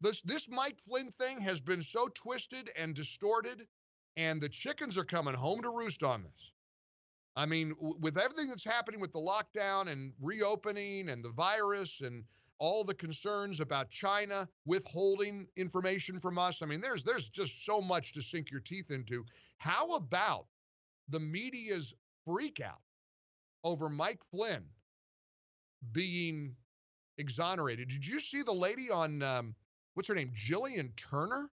This Mike Flynn thing has been so twisted and distorted, and the chickens are coming home to roost on this. I mean, with everything that's happening with the lockdown and reopening and the virus and all the concerns about China withholding information from us, I mean, there's just so much to sink your teeth into. How about the media's freak out over Mike Flynn being exonerated? Did you see the lady on, what's her name, Jillian Turner?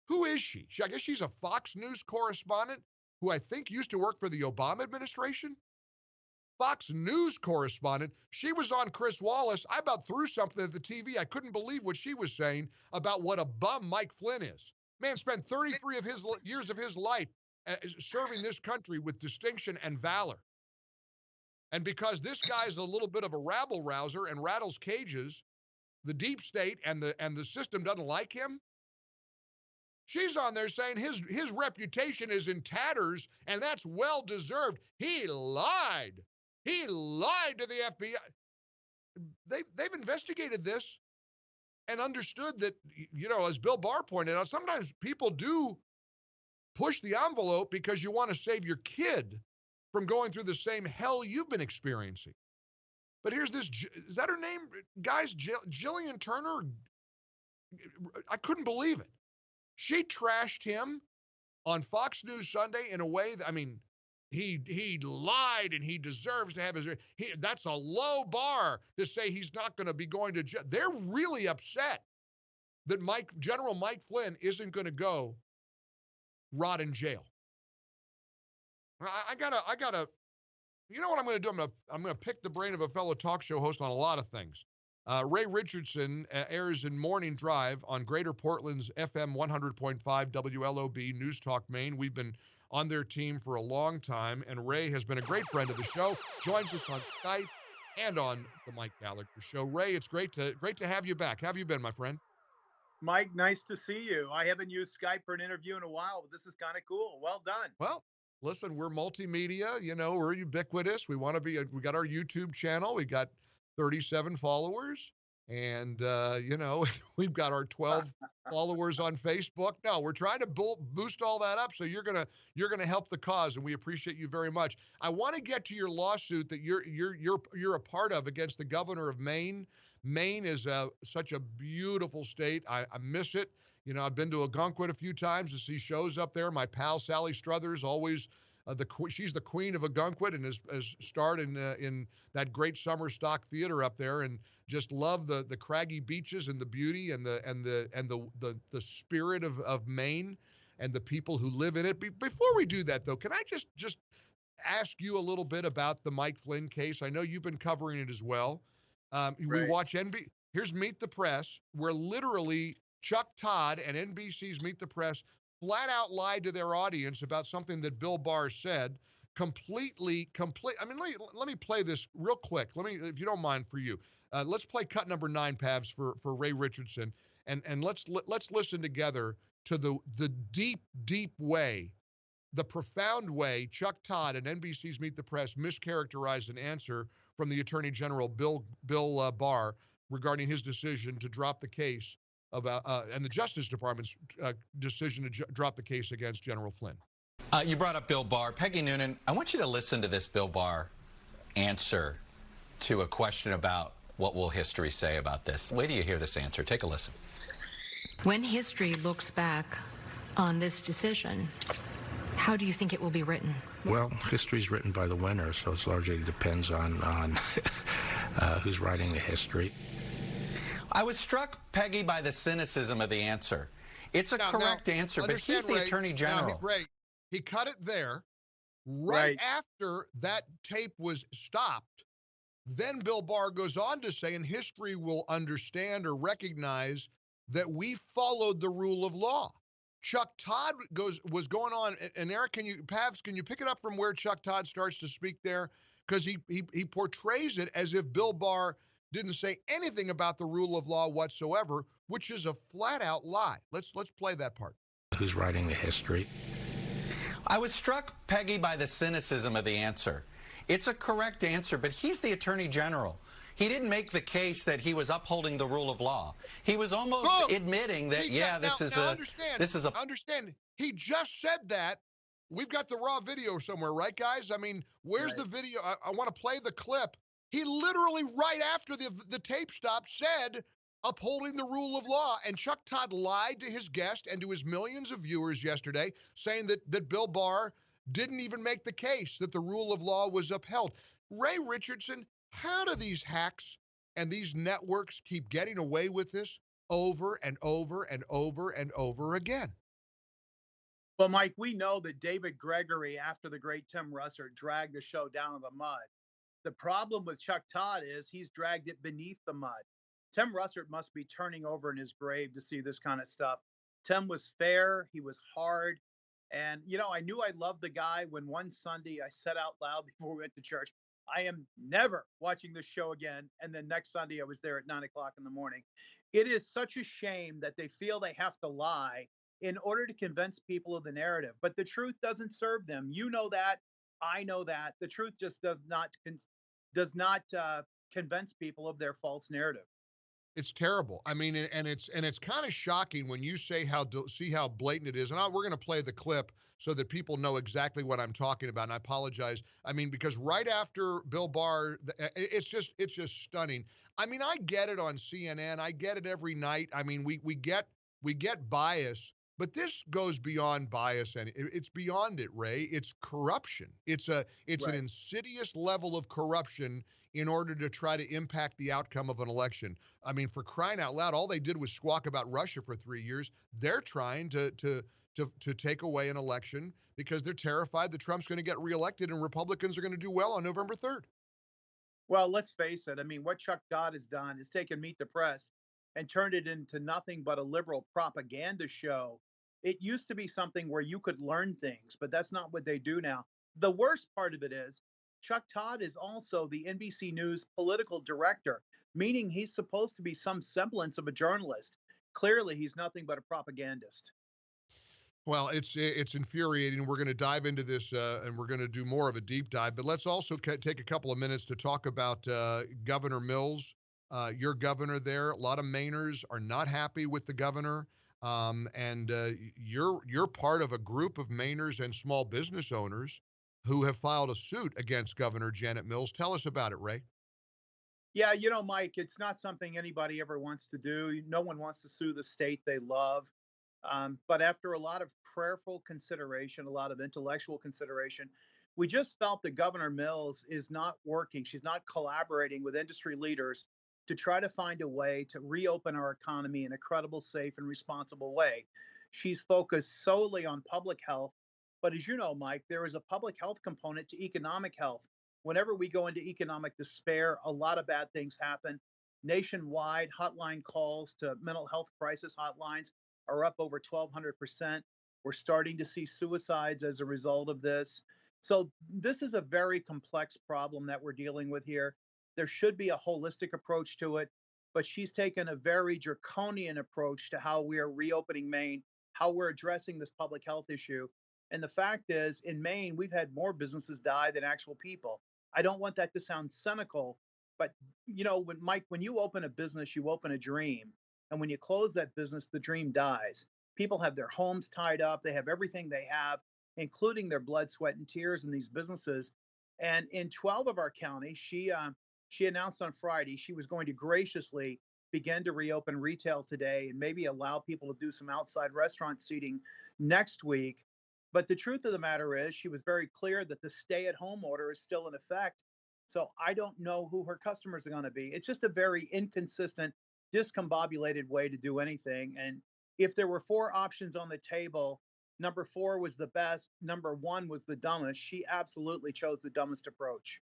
Who is she? I guess she's a Fox News correspondent who I think used to work for the Obama administration. Fox News correspondent. She was on Chris Wallace. I about threw something at the TV. I couldn't believe what she was saying about what a bum Mike Flynn is. Man spent 33 of his years of his life serving this country with distinction and valor. And because this guy's a little bit of a rabble-rouser and rattles cages, the deep state and the system doesn't like him. She's on there saying his reputation is in tatters, and that's well-deserved. He lied. He lied to the FBI. They've investigated this and understood that, you know, as Bill Barr pointed out, sometimes people do push the envelope because you want to save your kid from going through the same hell you've been experiencing. But here's this, is that her name? Guys, Jillian Turner? I couldn't believe it. She trashed him on Fox News Sunday in a way that, I mean, he lied and he deserves to have his, that's a low bar to say he's not going to be going to jail. They're really upset that General Mike Flynn isn't going to go rot in jail. I gotta, you know what I'm going to do? I'm going to pick the brain of a fellow talk show host on a lot of things. Ray Richardson airs in Morning Drive on Greater Portland's FM 100.5 WLOB News Talk Maine. We've been on their team for a long time, and Ray has been a great friend of the show. Joins us on Skype and on the Mike Gallagher Show. Ray, it's great to have you back. How have you been, my friend? Mike, nice to see you. I haven't used Skype for an interview in a while, but this is kind of cool. Well done. Well, listen, we're multimedia. You know, we're ubiquitous. We want to be. We got our YouTube channel. We got 37 followers, and you know, we've got our 12 followers on Facebook. No, we're trying to boost all that up, so you're gonna help the cause, and we appreciate you very much. I want to get to your lawsuit that you're a part of against the governor of Maine. Maine is such a beautiful state. I miss it. You know, I've been to Algonquin a few times to see shows up there. My pal Sally Struthers always. She's the queen of Algonquin and has starred in that great summer stock theater up there, and just love the craggy beaches and the beauty and the spirit of Maine and the people who live in it. Before we do that, though, can I just ask you a little bit about the Mike Flynn case? I know you've been covering it as well. Right. We watch here's Meet the Press, where literally Chuck Todd and NBC's Meet the Press flat out lied to their audience about something that Bill Barr said. I mean, let me play this real quick. If you don't mind, for you. Let's play cut number 9, Pavs, for Ray Richardson, and let's listen together to the deep way, the profound way Chuck Todd and NBC's Meet the Press mischaracterized an answer from the Attorney General Bill Barr regarding his decision to drop the case and the Justice Department's decision to drop the case against General Flynn. You brought up Bill Barr. Peggy Noonan, I want you to listen to this Bill Barr answer to a question about what will history say about this. Wait till you hear this answer. Take a listen. When history looks back on this decision, how do you think it will be written? Well, history's written by the winner, so it largely depends on who's writing the history. I was struck, Peggy, by the cynicism of the answer. It's a correct answer, but he's the Attorney General. Ray, he cut it there. Right after that tape was stopped, then Bill Barr goes on to say, and history will understand or recognize that we followed the rule of law. Chuck Todd was going on, and Eric, can you pick it up from where Chuck Todd starts to speak there? Because he portrays it as if Bill Barr didn't say anything about the rule of law whatsoever, which is a flat-out lie. Let's play that part. Who's writing the history? I was struck, Peggy, by the cynicism of the answer. It's a correct answer, but he's the Attorney General. He didn't make the case that he was upholding the rule of law. He was almost admitting that, Understand. He just said that. We've got the raw video somewhere, right, guys? I mean, where's the video? I want to play the clip. He literally, right after the tape stop, said upholding the rule of law. And Chuck Todd lied to his guest and to his millions of viewers yesterday, saying that Bill Barr didn't even make the case that the rule of law was upheld. Ray Richardson, how do these hacks and these networks keep getting away with this over and over and over and over again? Well, Mike, we know that David Gregory, after the great Tim Russert, dragged the show down in the mud. The problem with Chuck Todd is he's dragged it beneath the mud. Tim Russert must be turning over in his grave to see this kind of stuff. Tim was fair. He was hard. And, you know, I knew I loved the guy when one Sunday I said out loud before we went to church, I am never watching this show again. And then next Sunday I was there at 9 o'clock in the morning. It is such a shame that they feel they have to lie in order to convince people of the narrative. But the truth doesn't serve them. You know that. I know that. The truth just does not convince people of their false narrative. It's terrible. I mean, and it's kind of shocking when you say see how blatant it is. And we're going to play the clip so that people know exactly what I'm talking about. And I apologize. I mean, because right after Bill Barr, it's just stunning. I mean, I get it on CNN. I get it every night. I mean, we get bias, but this goes beyond bias, and it's beyond it, Ray. It's corruption. It's an insidious level of corruption in order to try to impact the outcome of an election. I mean, for crying out loud, all they did was squawk about Russia for 3 years. They're trying to take away an election because they're terrified that Trump's going to get reelected and Republicans are going to do well on November 3rd. Well, let's face it. I mean, what Chuck Todd has done is taken Meet the Press and turned it into nothing but a liberal propaganda show. It used to be something where you could learn things, but that's not what they do now. The worst part of it is Chuck Todd is also the NBC News political director, meaning he's supposed to be some semblance of a journalist. Clearly, he's nothing but a propagandist. Well, it's infuriating. We're going to dive into this, and we're going to do more of a deep dive. But let's also take a couple of minutes to talk about Governor Mills. Your governor there. A lot of Mainers are not happy with the governor, and you're part of a group of Mainers and small business owners who have filed a suit against Governor Janet Mills. Tell us about it, Ray. Yeah, you know, Mike, it's not something anybody ever wants to do. No one wants to sue the state they love. But after a lot of prayerful consideration, a lot of intellectual consideration, we just felt that Governor Mills is not working. She's not collaborating with industry leaders to try to find a way to reopen our economy in a credible, safe, and responsible way. She's focused solely on public health. But as you know, Mike, there is a public health component to economic health. Whenever we go into economic despair, a lot of bad things happen. Nationwide, hotline calls to mental health crisis hotlines are up over 1,200%. We're starting to see suicides as a result of this. So this is a very complex problem that we're dealing with here. There should be a holistic approach to it, but she's taken a very draconian approach to how we are reopening Maine, how we're addressing this public health issue. And the fact is, in Maine, we've had more businesses die than actual people. I don't want that to sound cynical, but you know, when you open a business, you open a dream. And when you close that business, the dream dies. People have their homes tied up. They have everything they have, including their blood, sweat, and tears in these businesses. And in 12 of our counties, she announced on Friday she was going to graciously begin to reopen retail today and maybe allow people to do some outside restaurant seating next week. But the truth of the matter is she was very clear that the stay-at-home order is still in effect. So I don't know who her customers are going to be. It's just a very inconsistent, discombobulated way to do anything. And if there were 4 options on the table, number 4 was the best, number 1 was the dumbest. She absolutely chose the dumbest approach.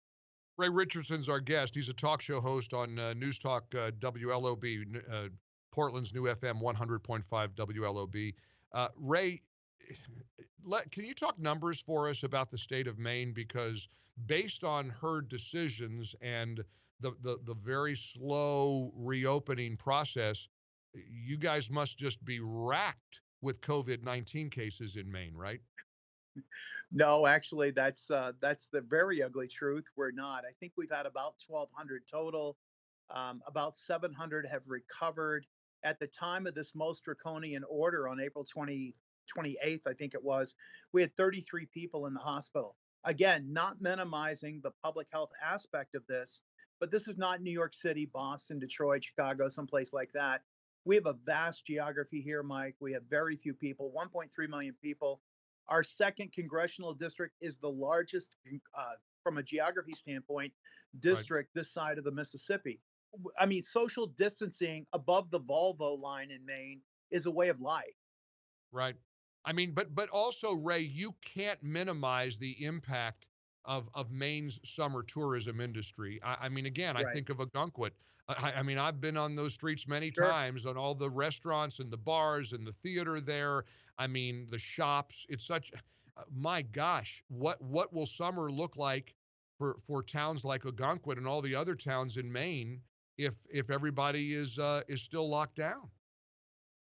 Ray Richardson's our guest. He's a talk show host on News Talk WLOB, Portland's new FM 100.5 WLOB. Ray, can you talk numbers for us about the state of Maine? Because based on her decisions and the very slow reopening process, you guys must just be racked with COVID-19 cases in Maine, right? No, actually, that's the very ugly truth. We're not. I think we've had about 1,200 total. About 700 have recovered. At the time of this most draconian order on April 28th, I think it was, we had 33 people in the hospital. Again, not minimizing the public health aspect of this, but this is not New York City, Boston, Detroit, Chicago, someplace like that. We have a vast geography here, Mike. We have very few people, 1.3 million people. Our second congressional district is the largest, from a geography standpoint, district this side of the Mississippi. I mean, social distancing above the Volvo line in Maine is a way of life. Right. I mean, but also, Ray, you can't minimize the impact of Maine's summer tourism industry. I mean, again, I Right. think of Ogunquit. I mean, I've been on those streets many Sure. times, on all the restaurants and the bars and the theater there. I mean, the shops. It's such, my gosh, what will summer look like for towns like Ogunquit and all the other towns in Maine if everybody is still locked down?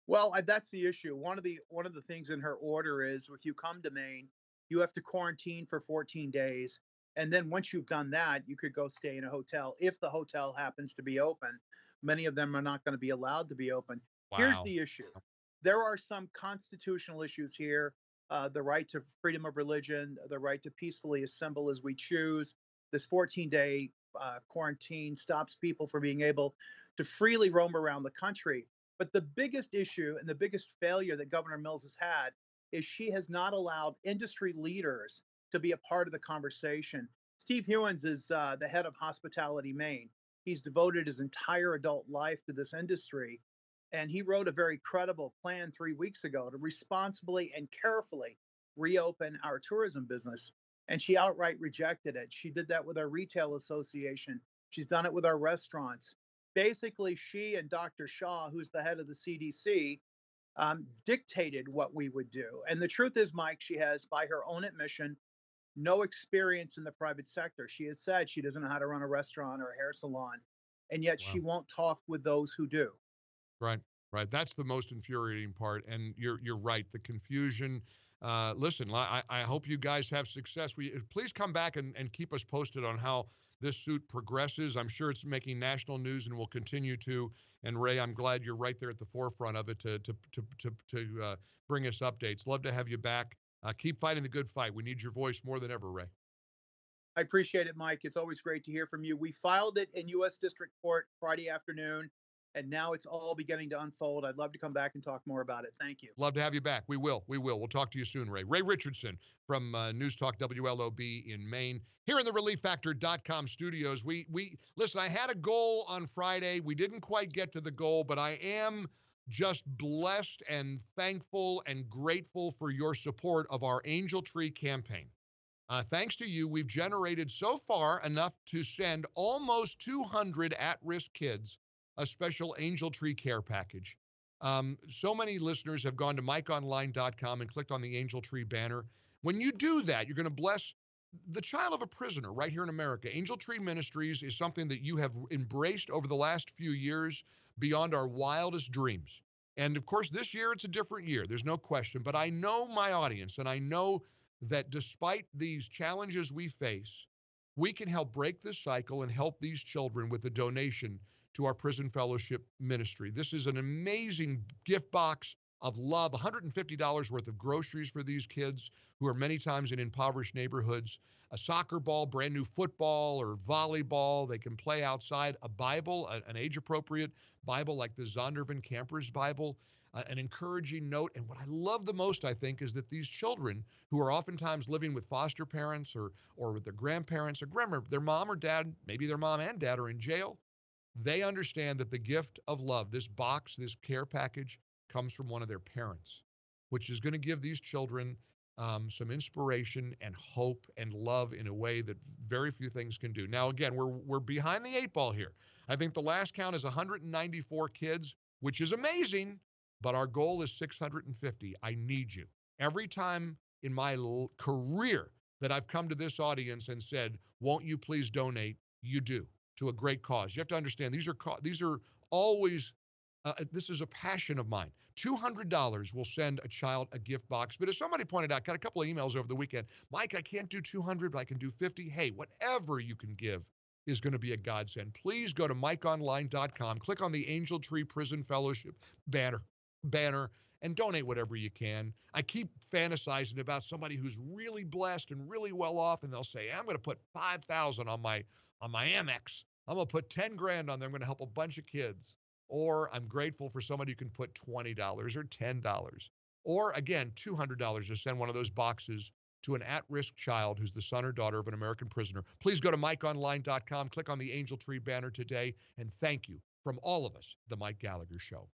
Well, that's the issue. One of the things in her order is if you come to Maine, you have to quarantine for 14 days, and then once you've done that, you could go stay in a hotel if the hotel happens to be open. Many of them are not going to be allowed to be open. Here's Wow. the issue. There are some constitutional issues here. The right to freedom of religion, the right to peacefully assemble as we choose. This 14-day quarantine stops people from being able to freely roam around the country. But the biggest issue and the biggest failure that Governor Mills has had is she has not allowed industry leaders to be a part of the conversation. Steve Hewins is the head of Hospitality Maine. He's devoted his entire adult life to this industry. And he wrote a very credible plan 3 weeks ago to responsibly and carefully reopen our tourism business. And she outright rejected it. She did that with our retail association. She's done it with our restaurants. Basically, she and Dr. Shaw, who's the head of the CDC, dictated what we would do. And the truth is, Mike, she has, by her own admission, no experience in the private sector. She has said she doesn't know how to run a restaurant or a hair salon, and yet Wow. she won't talk with those who do. Right, right. That's the most infuriating part, and you're right. The confusion. Listen, I hope you guys have success. Please come back and keep us posted on how this suit progresses. I'm sure it's making national news and will continue to. And Ray, I'm glad you're right there at the forefront of it to bring us updates. Love to have you back. Keep fighting the good fight. We need your voice more than ever, Ray. I appreciate it, Mike. It's always great to hear from you. We filed it in U.S. District Court Friday afternoon, and now it's all beginning to unfold. I'd love to come back and talk more about it. Thank you. Love to have you back. We will. We'll talk to you soon, Ray. Ray Richardson from News Talk WLOB in Maine. Here in the ReliefFactor.com studios, we listen, I had a goal on Friday. We didn't quite get to the goal, but I am just blessed and thankful and grateful for your support of our Angel Tree campaign. Thanks to you, we've generated so far enough to send almost 200 at-risk kids a special Angel Tree care package. So many listeners have gone to MikeOnline.com and clicked on the Angel Tree banner. When you do that, you're going to bless the child of a prisoner right here in America. Angel Tree Ministries is something that you have embraced over the last few years beyond our wildest dreams. And of course, this year it's a different year. There's no question. But I know my audience, and I know that despite these challenges we face, we can help break this cycle and help these children with a donation to our prison fellowship ministry. This is an amazing gift box of love, $150 worth of groceries for these kids who are many times in impoverished neighborhoods, a soccer ball, brand new football or volleyball they can play outside, a Bible, an age-appropriate Bible like the Zondervan Camper's Bible, an encouraging note. And what I love the most, I think, is that these children who are oftentimes living with foster parents or with their grandparents or their mom or dad, maybe their mom and dad are in jail, they understand that the gift of love, this box, this care package, comes from one of their parents, which is going to give these children some inspiration and hope and love in a way that very few things can do. Now, again, we're behind the 8 ball here. I think the last count is 194 kids, which is amazing, but our goal is 650. I need you. Every time in my career that I've come to this audience and said, won't you please donate, you do, to a great cause. You have to understand, these are always, this is a passion of mine. $200 will send a child a gift box. But as somebody pointed out, got a couple of emails over the weekend, Mike, I can't do 200, but I can do 50. Hey, whatever you can give is going to be a godsend. Please go to mikeonline.com, click on the Angel Tree Prison Fellowship banner, and donate whatever you can. I keep fantasizing about somebody who's really blessed and really well off, and they'll say, I'm going to put $5,000 on my Amex. I'm going to put 10 grand on there. I'm going to help a bunch of kids. Or I'm grateful for somebody who can put $20 or $10. Or again, $200 to send one of those boxes to an at-risk child who's the son or daughter of an American prisoner. Please go to mikeonline.com, click on the Angel Tree banner today, and thank you from all of us, The Mike Gallagher Show.